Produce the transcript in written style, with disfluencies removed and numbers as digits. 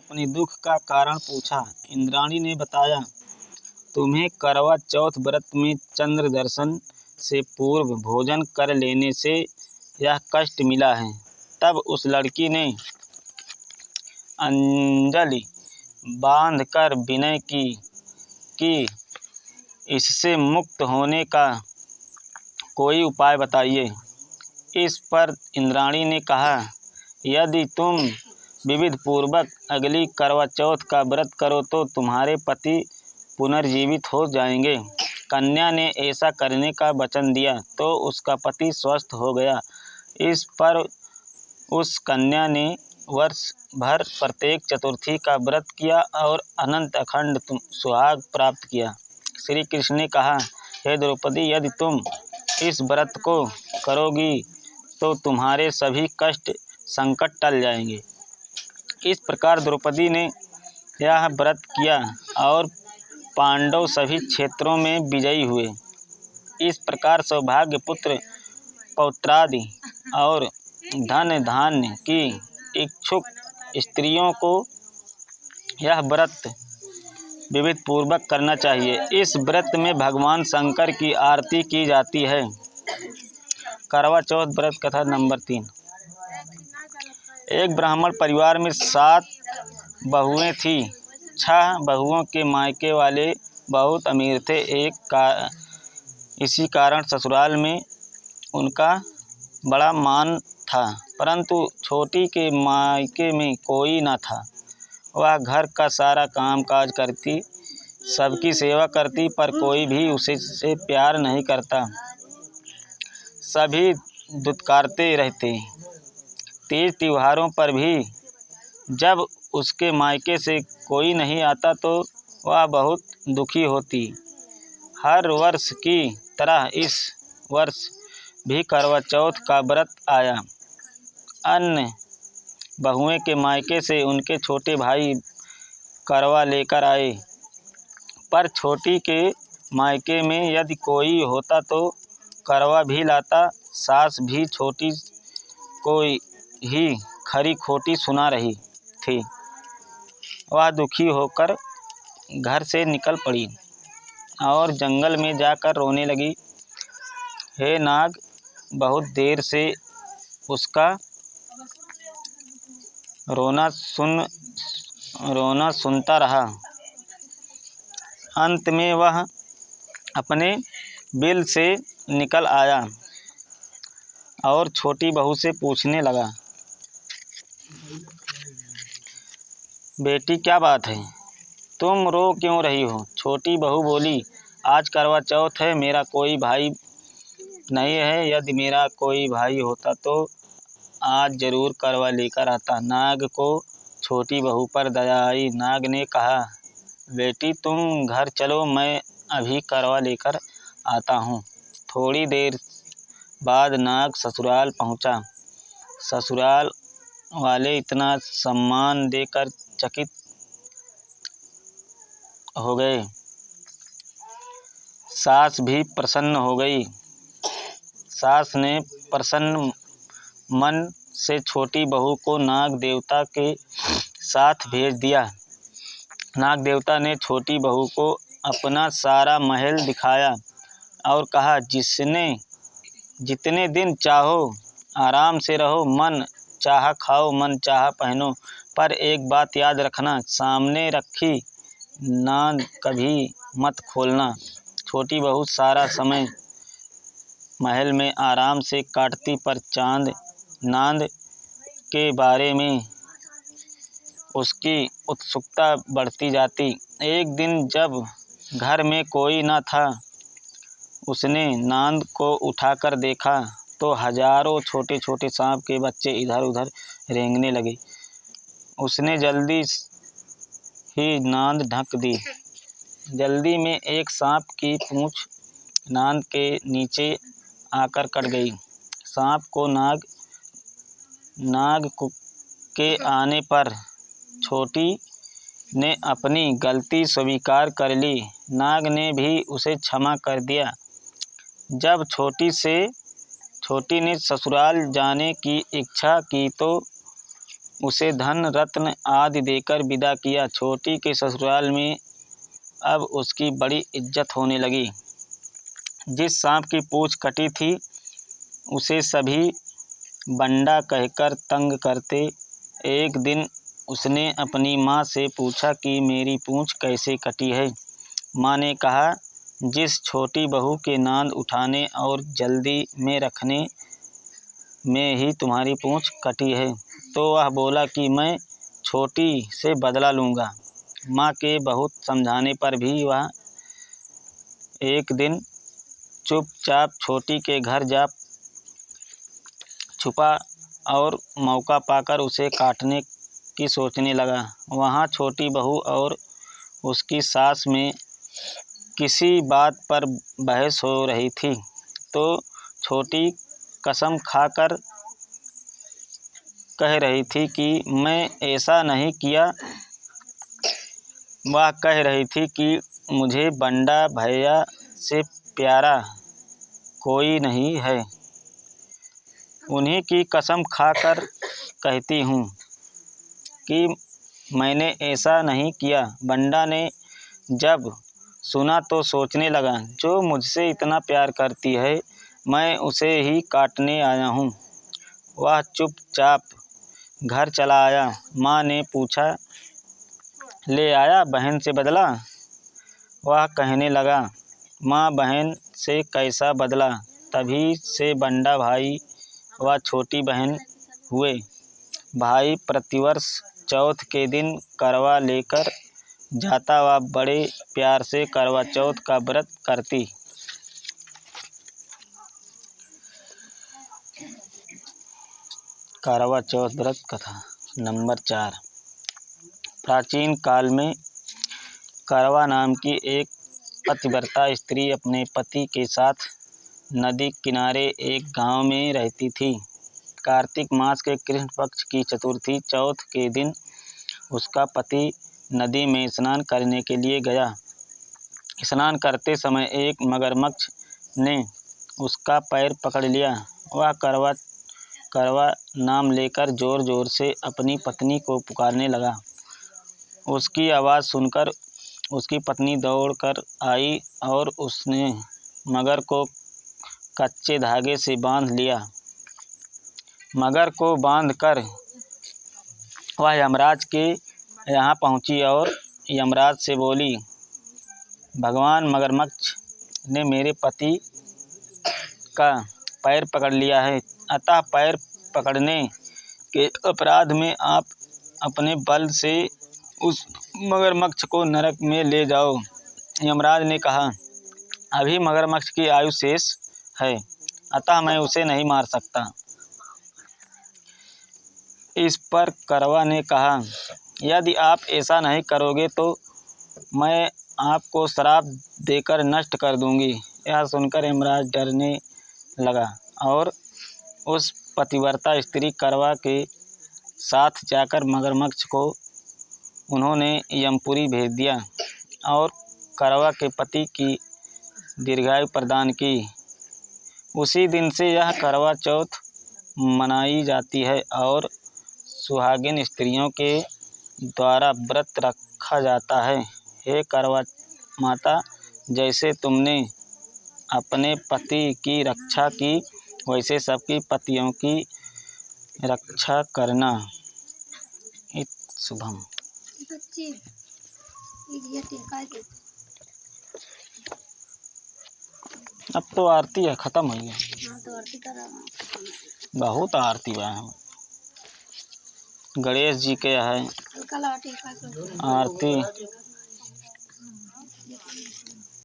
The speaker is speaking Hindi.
अपने दुख का कारण पूछा। इंद्राणी ने बताया, तुम्हें करवा चौथ व्रत में चंद्र दर्शन से पूर्व भोजन कर लेने से यह कष्ट मिला है। तब उस लड़की ने अंजलि बांधकर विनय की कि इससे मुक्त होने का कोई उपाय बताइए। इस पर इंद्राणी ने कहा, यदि तुम विधि पूर्वक अगली करवा चौथ का व्रत करो तो तुम्हारे पति पुनर्जीवित हो जाएंगे। कन्या ने ऐसा करने का वचन दिया तो उसका पति स्वस्थ हो गया। इस पर उस कन्या ने वर्ष भर प्रत्येक चतुर्थी का व्रत किया और अनंत अखंड सुहाग प्राप्त किया। श्री कृष्ण ने कहा, हे द्रौपदी, यदि तुम इस व्रत को करोगी तो तुम्हारे सभी कष्ट संकट टल जाएंगे। इस प्रकार द्रौपदी ने यह व्रत किया और पांडव सभी क्षेत्रों में विजयी हुए। इस प्रकार सौभाग्य पुत्र पौत्रादि और धन धान्य की इच्छुक स्त्रियों को यह व्रत विधि पूर्वक करना चाहिए। इस व्रत में भगवान शंकर की आरती की जाती है। करवा चौथ व्रत कथा नंबर 3। एक ब्राह्मण परिवार में 7 बहुएं थीं। 6 बहुओं के मायके वाले बहुत अमीर थे। इसी कारण ससुराल में उनका बड़ा मान था, परंतु छोटी के मायके में कोई न था। वह घर का सारा काम काज करती, सबकी सेवा करती, पर कोई भी उसे प्यार नहीं करता। सभी दुत्कारते रहते। तीज त्योहारों पर भी जब उसके मायके से कोई नहीं आता तो वह बहुत दुखी होती। हर वर्ष की तरह इस वर्ष भी करवा चौथ का व्रत आया। अन्य बहुएं के मायके से उनके छोटे भाई करवा लेकर आए, पर छोटी के मायके में यदि कोई होता तो करवा भी लाता। सास भी छोटी को ही खरी खोटी सुना रही थी। वह दुखी होकर घर से निकल पड़ी और जंगल में जाकर रोने लगी। हे नाग, बहुत देर से उसका रोना सुनता रहा। अंत में वह अपने बिल से निकल आया और छोटी बहू से पूछने लगा, बेटी, क्या बात है? तुम रो क्यों रही हो? छोटी बहू बोली, आज करवा चौथ है, मेरा कोई भाई नहीं है। यदि मेरा कोई भाई होता तो आज जरूर करवा लेकर आता। नाग को छोटी बहू पर दया आई। नाग ने कहा, बेटी, तुम घर चलो, मैं अभी करवा लेकर आता हूँ। थोड़ी देर बाद नाग ससुराल पहुँचा। ससुराल वाले इतना सम्मान देकर चकित हो गए। सास भी प्रसन्न हो गई। सास ने प्रसन्न मन से छोटी बहू को नाग देवता के साथ भेज दिया। नाग देवता ने छोटी बहू को अपना सारा महल दिखाया और कहा, जितने दिन चाहो आराम से रहो, मन चाहा खाओ, मन चाहा पहनो, पर एक बात याद रखना, सामने रखी नांद कभी मत खोलना। छोटी बहू सारा समय महल में आराम से काटती, पर नांद के बारे में उसकी उत्सुकता बढ़ती जाती। एक दिन जब घर में कोई न था, उसने नांद को उठाकर देखा तो हजारों छोटे छोटे सांप के बच्चे इधर उधर रेंगने लगे। उसने जल्दी ही नांद ढक दी। जल्दी में एक सांप की पूंछ नांद के नीचे आकर कट गई। सांप को नाग के आने पर छोटी ने अपनी गलती स्वीकार कर ली। नाग ने भी उसे क्षमा कर दिया। जब छोटी ने ससुराल जाने की इच्छा की तो उसे धन रत्न आदि देकर विदा किया। छोटी के ससुराल में अब उसकी बड़ी इज्जत होने लगी। जिस सांप की पूँछ कटी थी उसे सभी बंडा कहकर तंग करते। एक दिन उसने अपनी माँ से पूछा कि मेरी पूँछ कैसे कटी है। माँ ने कहा, जिस छोटी बहू के नांद उठाने और जल्दी में रखने में ही तुम्हारी पूँछ कटी है। तो वह बोला कि मैं छोटी से बदला लूँगा। माँ के बहुत समझाने पर भी वह एक दिन चुपचाप छोटी के घर जा छुपा और मौका पाकर उसे काटने की सोचने लगा। वहाँ छोटी बहू और उसकी सास में किसी बात पर बहस हो रही थी। तो छोटी कसम खाकर कह रही थी कि मैं ऐसा नहीं किया। वह कह रही थी कि मुझे बंडा भैया से प्यारा कोई नहीं है। उन्हीं की कसम खाकर कहती हूँ कि मैंने ऐसा नहीं किया। बंडा ने जब सुना तो सोचने लगा, जो मुझसे इतना प्यार करती है मैं उसे ही काटने आया हूँ। वह चुपचाप घर चला आया। माँ ने पूछा, ले आया बहन से बदला? वह कहने लगा, माँ बहन से कैसा बदला। तभी से बंडा भाई व छोटी बहन हुए। भाई प्रतिवर्ष चौथ के दिन करवा लेकर जाता व बड़े प्यार से करवा चौथ का व्रत करती। करवा चौथ व्रत कथा नंबर 4। प्राचीन काल में करवा नाम की एक पतिव्रता स्त्री अपने पति के साथ नदी किनारे एक गांव में रहती थी। कार्तिक मास के कृष्ण पक्ष की चतुर्थी चौथ के दिन उसका पति नदी में स्नान करने के लिए गया। स्नान करते समय एक मगरमच्छ ने उसका पैर पकड़ लिया। वह करवा नाम लेकर ज़ोर ज़ोर से अपनी पत्नी को पुकारने लगा। उसकी आवाज़ सुनकर उसकी पत्नी दौड़कर आई और उसने मगर को कच्चे धागे से बांध लिया। मगर को बांधकर वह यमराज के यहाँ पहुँची और यमराज से बोली, भगवान मगरमच्छ ने मेरे पति का पैर पकड़ लिया है, अतः पैर पकड़ने के अपराध में आप अपने बल से उस मगरमच्छ को नरक में ले जाओ। यमराज ने कहा, अभी मगरमच्छ की आयु शेष है, अतः मैं उसे नहीं मार सकता। इस पर करवा ने कहा, यदि आप ऐसा नहीं करोगे तो मैं आपको श्राप देकर नष्ट कर दूंगी। यह सुनकर यमराज डरने लगा और उस पतिव्रता स्त्री करवा के साथ जाकर मगरमच्छ को उन्होंने यमपुरी भेज दिया और करवा के पति की दीर्घायु प्रदान की। उसी दिन से यह करवा चौथ मनाई जाती है और सुहागिन स्त्रियों के द्वारा व्रत रखा जाता है। हे करवा माता, जैसे तुमने अपने पति की रक्षा की वैसे सबकी पतियों की रक्षा करना। इत शुभम। अब तो आरती है, खत्म हो गया। बहुत आरती है। गणेश जी के है आरती।